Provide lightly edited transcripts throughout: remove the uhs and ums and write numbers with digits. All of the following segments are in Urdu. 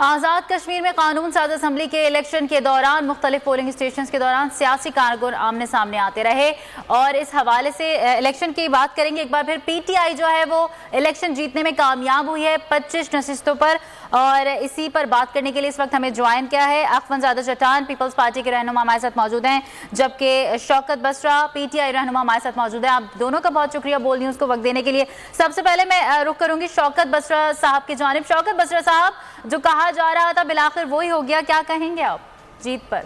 آزاد کشمیر میں قانون ساز اسمبلی کے الیکشن کے دوران مختلف پولنگ اسٹیشنز کے دوران سیاسی کارکن آمنے سامنے آتے رہے اور اس حوالے سے الیکشن کی بات کریں گے. ایک بار پھر پی ٹی آئی جو ہے وہ الیکشن جیتنے میں کامیاب ہوئی ہے 25 نشستوں پر, اور اسی پر بات کرنے کے لیے اس وقت ہمیں جوائن کیا ہے اخوان زادہ چٹان پیپلز پارٹی کے رہنما ہمارے ساتھ موجود ہیں, جبکہ شوکت بسرا پی ٹی آئی رہنما ہمارے ساتھ موجود ہیں. آپ دونوں کا بہت شکریہ بول نیوز کو وقت دینے کے لیے. سب سے پہلے میں رخ کروں گی شوکت بسرا صاحب کی جانب. شوکت بسرا صاحب, جو کہا جا رہا تھا بالآخر وہی ہو گیا, کیا کہیں گے آپ جیت پر؟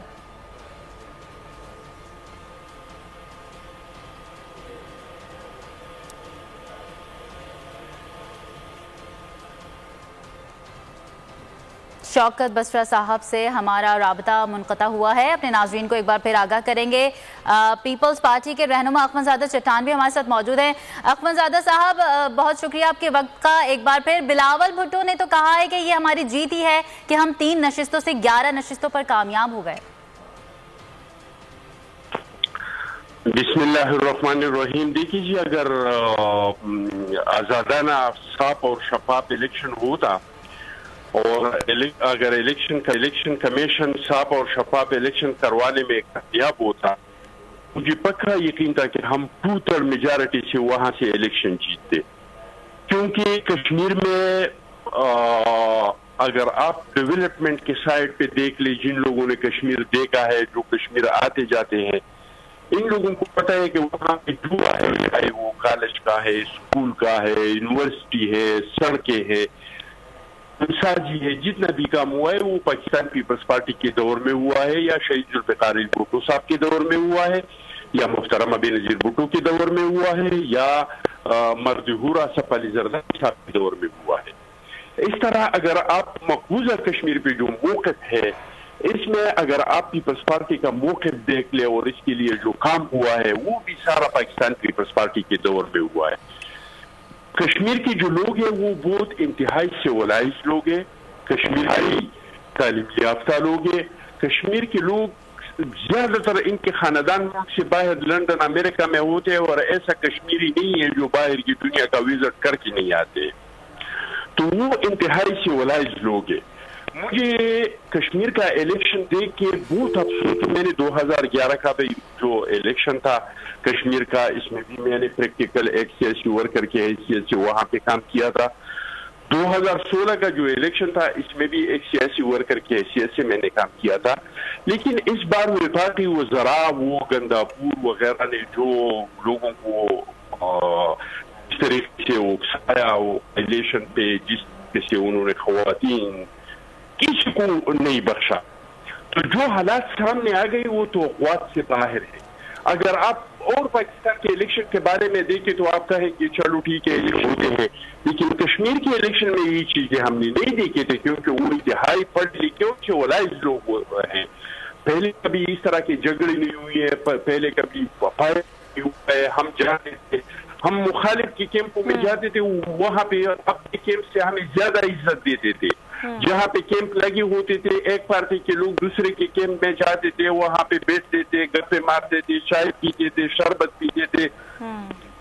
شوکت بسرا صاحب سے ہمارا رابطہ منقطع ہوا ہے. اپنے ناظرین کو ایک بار پھر آگاہ کریں گے. پیپلز پارٹی کے رہنما اخوان زادہ چٹان بھی ہمارے ساتھ موجود ہیں. اخوان زادہ صاحب, بہت شکریہ آپ کے وقت کا. ایک بار پھر بلاول بھٹو نے تو کہا ہے کہ یہ ہماری جیت ہی ہے کہ ہم 3 نشستوں سے 11 نشستوں پر کامیاب ہو گئے. بسم اللہ الرحمن الرحیم. دیکھیے جی, اگر آزادانہ صاف اور شفاف الیکشن ہوتا اور اگر الیکشن کمیشن صاف اور شفاف الیکشن کروانے میں کامیاب ہوتا, مجھے پکا یقین تھا کہ ہم 2/3 میجارٹی سے وہاں سے الیکشن جیتتے. کیونکہ کشمیر میں اگر آپ ڈیولپمنٹ کے سائڈ پہ دیکھ لیں, جن لوگوں نے کشمیر دیکھا ہے, جو کشمیر آتے جاتے ہیں, ان لوگوں کو پتہ ہے کہ وہاں پہ جو ہے, چاہے وہ کالج کا ہے, اسکول کا ہے, یونیورسٹی ہے, سڑکیں ہے, سازی ہے, جتنا بھی کام ہوا ہے وہ پاکستان پیپلز پارٹی کے دور میں ہوا ہے, یا شہید ذوالفقار علی بھٹو صاحب کے دور میں ہوا ہے, یا محترمہ بینظیر بھٹو کے دور میں ہوا ہے, یا مرد ظہور آصف علی زرداری صاحب کے دور میں ہوا ہے. اس طرح اگر آپ مقبوضہ کشمیر پہ جو موقف ہے, اس میں اگر آپ پیپلز پارٹی کا موقف دیکھ لیں اور اس کے لیے جو کام ہوا ہے, وہ بھی سارا پاکستان پیپلز پارٹی کے دور میں ہوا ہے. کشمیر کے جو لوگ ہیں وہ بہت انتہائی سیولائز لوگ ہیں, کشمیر کی تعلیم یافتہ لوگ ہیں. کشمیر کے لوگ زیادہ تر ان کے خاندان ملک سے باہر لندن امریکہ میں ہوتے ہیں, اور ایسا کشمیری نہیں ہے جو باہر کی دنیا کا وزٹ کر کے نہیں آتے, تو وہ انتہائی سیولائز لوگ ہیں. مجھے کشمیر کا الیکشن دیکھ کے بہت افسوس. میں نے 2011 کا بھی جو الیکشن تھا کشمیر کا, اس میں بھی میں نے پریکٹیکل ایک سیاسی ورکر کی حیثیت سے وہاں پہ کام کیا تھا. 2016 کا جو الیکشن تھا, اس میں بھی ایک سیاسی ورکر کی حیثیت سے میں نے کام کیا تھا. لیکن اس بار وفاقی وزراء, وہ گنداپور وغیرہ نے جو لوگوں کو اس طریقے سے اکسایا, وہ الیکشن پہ جس طریقے سے انہوں نے خواتین کسی کو نہیں بخشا, تو جو حالات سامنے آ گئی وہ توقعات سے باہر ہے. اگر آپ اور پاکستان کے الیکشن کے بارے میں دیکھیں تو آپ کہیں کہ چلو ٹھیک ہے یہ ہوتے ہیں, لیکن کشمیر کے الیکشن میں یہ چیزیں ہم نے نہیں دیکھے تھے, کیونکہ وہ انتہائی پڑھ لکھے اور سیولائز لوگ ہیں. پہلے کبھی اس طرح کی جھگڑے نہیں ہوئی ہے, پہلے کبھی فائر نہیں ہوا ہے. ہم جاتے تھے, ہم مخالف کے کیمپوں میں جاتے تھے, وہاں پہ اپنے کیمپ سے ہمیں زیادہ عزت دیتے تھے. جہاں پہ کیمپ لگے ہوتے تھے, ایک پارٹی کے لوگ دوسرے کے کیمپ میں جاتے تھے, وہاں پہ بیٹھتے تھے, گپے مارتے تھے, چائے پیتے تھے, شربت پیتے تھے.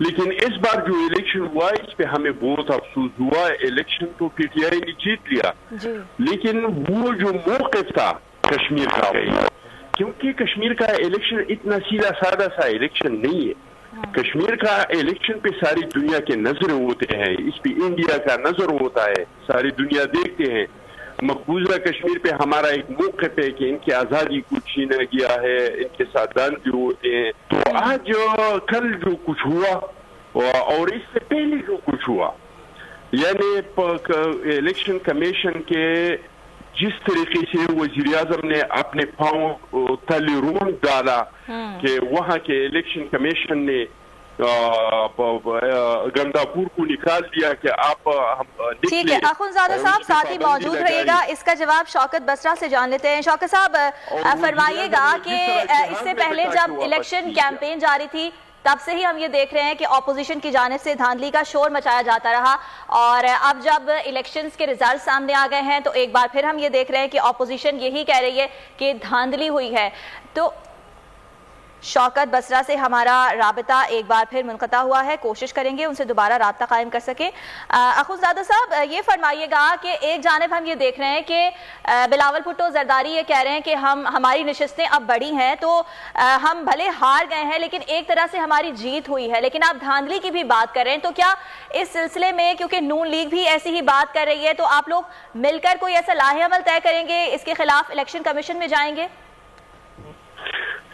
لیکن اس بار جو الیکشن ہوا اس پہ ہمیں بہت افسوس ہوا. الیکشن تو پی ٹی آئی نے جیت لیا, لیکن وہ جو موقف تھا کشمیر کا, کیونکہ کشمیر کا الیکشن اتنا سیدھا سادہ سا الیکشن نہیں ہے. کشمیر کا الیکشن پہ ساری دنیا کے نظر ہوتے ہیں, اس پہ انڈیا کا نظر ہوتا ہے, ساری دنیا دیکھتے ہیں. مقبوضہ کشمیر پہ ہمارا ایک موقف ہے کہ ان کی آزادی کو چھینا گیا ہے, ان کے ساتھ دانتے ہوتے ہیں. تو آج کل جو کچھ ہوا اور اس سے پہلے جو کچھ ہوا, یعنی الیکشن کمیشن کے جس طریقے سے وزیر اعظم نے اپنے پاؤں تلے رون ڈالا کہ وہاں کے الیکشن کمیشن نے گنداپور کو نکال دیا کہ آپ ٹھیک ہے. اخوان زادہ صاحب ساتھ ہی موجود رہیے گا, اس کا جواب شوکت بسرا سے جان لیتے ہیں. شوکت صاحب فرمائیے گا کہ اس سے پہلے جب الیکشن کیمپین جاری تھی تب سے ہی ہم یہ دیکھ رہے ہیں کہ اپوزیشن کی جانب سے دھاندلی کا شور مچایا جاتا رہا, اور اب جب الیکشنز کے ریزلٹ سامنے آ گئے ہیں تو ایک بار پھر ہم یہ دیکھ رہے ہیں کہ اپوزیشن یہی کہہ رہی ہے کہ دھاندلی ہوئی ہے. تو شوکت بسرا سے ہمارا رابطہ ایک بار پھر منقطع ہوا ہے، کوشش کریں گے ان سے دوبارہ رابطہ قائم کر سکیں۔ اخوندزادہ صاحب یہ فرمائیے گا کہ ایک جانب ہم یہ دیکھ رہے ہیں کہ بلاول بھٹو زرداری یہ کہہ رہے ہیں کہ ہماری نشستیں اب بڑی ہیں، تو ہم بھلے ہار گئے ہیں لیکن ایک طرح سے ہماری جیت ہوئی ہے، لیکن آپ دھاندلی کی بھی بات کر رہے ہیں، تو کیا اس سلسلے میں کیونکہ نون لیگ بھی ایسی ہی بات کر رہی ہے تو آپ لوگ مل کر کوئی ایسا لاہ عمل طے کریں گے، اس کے خلاف الیکشن کمیشن میں جائیں گے؟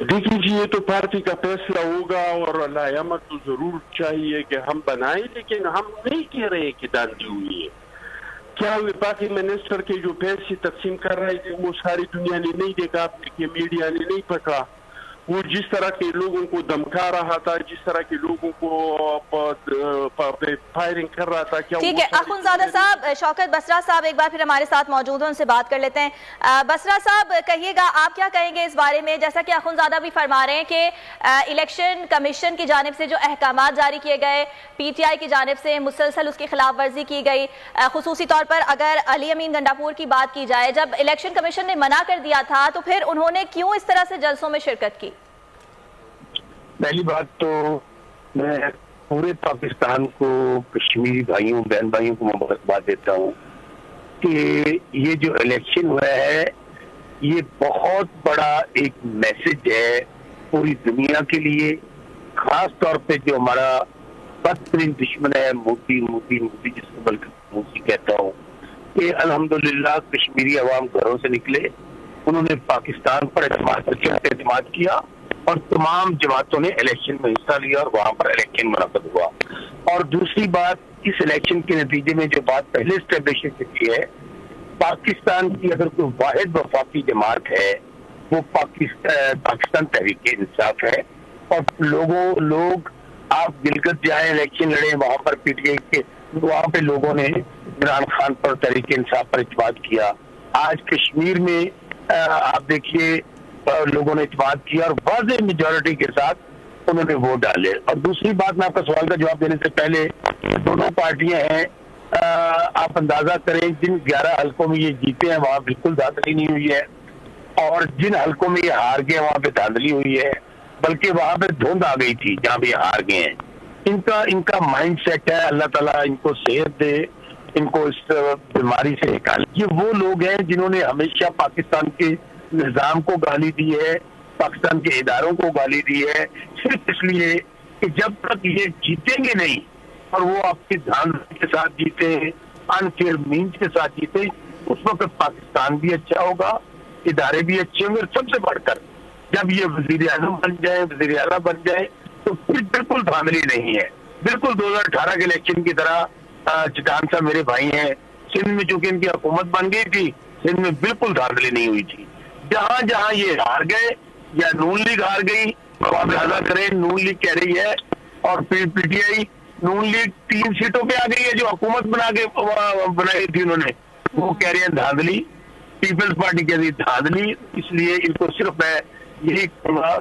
دیکھیں جی، یہ تو پارٹی کا فیصلہ ہوگا اور علامہ تو ضرور چاہیے کہ ہم بنائیں، لیکن ہم نہیں کہہ رہے کہ دھاندلی ہوئی ہے۔ کیا وفاقی منسٹر کے جو پیسے تقسیم کر رہے تھے وہ ساری دنیا نے نہیں دیکھا کہ میڈیا نے نہیں پکڑا؟ وہ جس طرح کے لوگوں کو دمکا رہا تھا، جس طرح کے لوگوں کو فائرنگ کر رہا تھا، کیا ٹھیک ہے اخوندزادہ صاحب، شوکت بسرا صاحب ایک بار پھر ہمارے ساتھ موجود ہیں، ان سے بات کر لیتے ہیں۔ بسرا صاحب کہیے گا آپ کیا کہیں گے اس بارے میں، جیسا کہ اخوندزادہ بھی فرما رہے ہیں کہ الیکشن کمیشن کی جانب سے جو احکامات جاری کیے گئے، پی ٹی آئی کی جانب سے مسلسل اس کی خلاف ورزی کی گئی، خصوصی طور پر اگر علی امین گنڈاپور کی بات کی جائے، جب الیکشن کمیشن نے منع کر دیا تھا تو پھر انہوں نے کیوں اس طرح سے جلسوں میں شرکت کی؟ پہلی بات تو میں پورے پاکستان کو، کشمیری بھائیوں بہن بھائیوں کو مبارکباد دیتا ہوں کہ یہ جو الیکشن ہوا ہے یہ بہت بڑا ایک میسج ہے پوری دنیا کے لیے، خاص طور پہ جو ہمارا بدترین دشمن ہے مودی جس کو بلکہ مودی کہتا ہوں، کہ الحمدللہ کشمیری عوام گھروں سے نکلے، انہوں نے پاکستان پر اعتماد کیا اور تمام جماعتوں نے الیکشن میں حصہ لیا اور وہاں پر الیکشن منعقد ہوا۔ اور دوسری بات، اس الیکشن کے نتیجے میں جو بات پہلے اسٹیبلش کی ہے، پاکستان کی اگر کوئی واحد وفاقی جماعت ہے وہ پاکستان تحریک انصاف ہے، اور لوگ آپ گلگت جائیں الیکشن لڑیں، وہاں پر پی ٹی آئی کے وہاں پہ لوگوں نے عمران خان پر تحریک انصاف پر اعتماد کیا۔ آج کشمیر میں آپ دیکھیے لوگوں نے اعتماد کیا اور واضح میجورٹی کے ساتھ انہوں نے ووٹ ڈالے۔ اور دوسری بات، میں آپ کا سوال کا جواب دینے سے پہلے، دونوں پارٹیاں ہیں، آپ اندازہ کریں جن 11 حلقوں میں یہ جیتے ہیں وہاں بالکل دھاندلی نہیں ہوئی ہے، اور جن حلقوں میں یہ ہار گئے وہاں پہ دھاندلی ہوئی ہے، بلکہ وہاں پہ دھند آ گئی تھی جہاں پہ یہ ہار گئے ہیں۔ ان کا مائنڈ سیٹ ہے، اللہ تعالیٰ ان کو صحت دے، ان کو اس بیماری سے نکالے۔ یہ وہ لوگ ہیں جنہوں نے ہمیشہ پاکستان کے نظام کو گالی دی ہے، پاکستان کے اداروں کو گالی دی ہے، صرف اس لیے کہ جب تک یہ جیتیں گے نہیں اور وہ آپ کے دھاندلی کے ساتھ جیتے، انفیئر مینز کے ساتھ جیتے، اس وقت پاکستان بھی اچھا ہوگا، ادارے بھی اچھے ہوں گے، اور سب سے بڑھ کر جب یہ وزیر اعظم بن جائے، وزیر اعلیٰ بن جائے، تو پھر بالکل دھاندلی نہیں ہے، بالکل 2018 کے الیکشن کی طرح۔ چٹان صاحب میرے بھائی ہیں، سندھ میں چونکہ ان کی حکومت بن گئی تھی، سندھ میں بالکل دھاندلی نہیں ہوئی تھی۔ جہاں جہاں یہ ہار گئے یا نون لیگ ہار گئی، آپ اندازہ کریں نون لیگ کہہ رہی ہے، اور P T I, known league 3 سیٹوں پہ آ گئی ہے جو حکومت بنائی تھی انہوں نے، وہ کہہ رہے ہیں دھاندلی، پیپلز پارٹی کہہ رہی ہے دھاندلی۔ اس لیے ان کو صرف میں یہی کہوں گا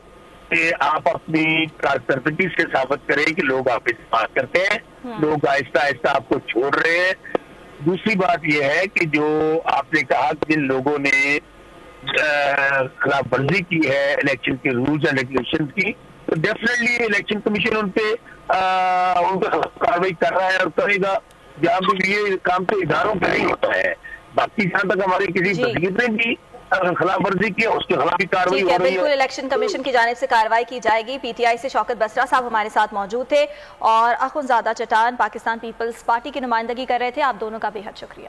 کہ آپ اپنی کارکردگی سے ثابت کریں کہ لوگ آپ سے بات کرتے ہیں، لوگ آہستہ آہستہ آپ کو چھوڑ رہے ہیں۔ دوسری بات یہ ہے کہ جو آپ نے کہا کہ جن لوگوں نے خلاف ورزی کی ہے الیکشن کے رولز اینڈ ریگولیشن کی، تو ڈیفینیٹلی الیکشن کمیشن ان پہ کاروائی کر رہا ہے اور کرے گا، جہاں بھی یہ کام تو اداروں کا نہیں ہوتا ہے۔ باقی جہاں تک ہماری کسی وزیر نے بھی خلاف ورزی کی اس کے خلاف بھی کاروائی ہو رہی ہے۔ بالکل الیکشن کمیشن کی جانب سے کاروائی کی جائے گی۔ پی ٹی آئی سے شوکت بسرا صاحب ہمارے ساتھ موجود تھے اور اخوندزادہ چٹان پاکستان پیپلز پارٹی کی نمائندگی کر رہے تھے۔ آپ دونوں کا بے حد شکریہ۔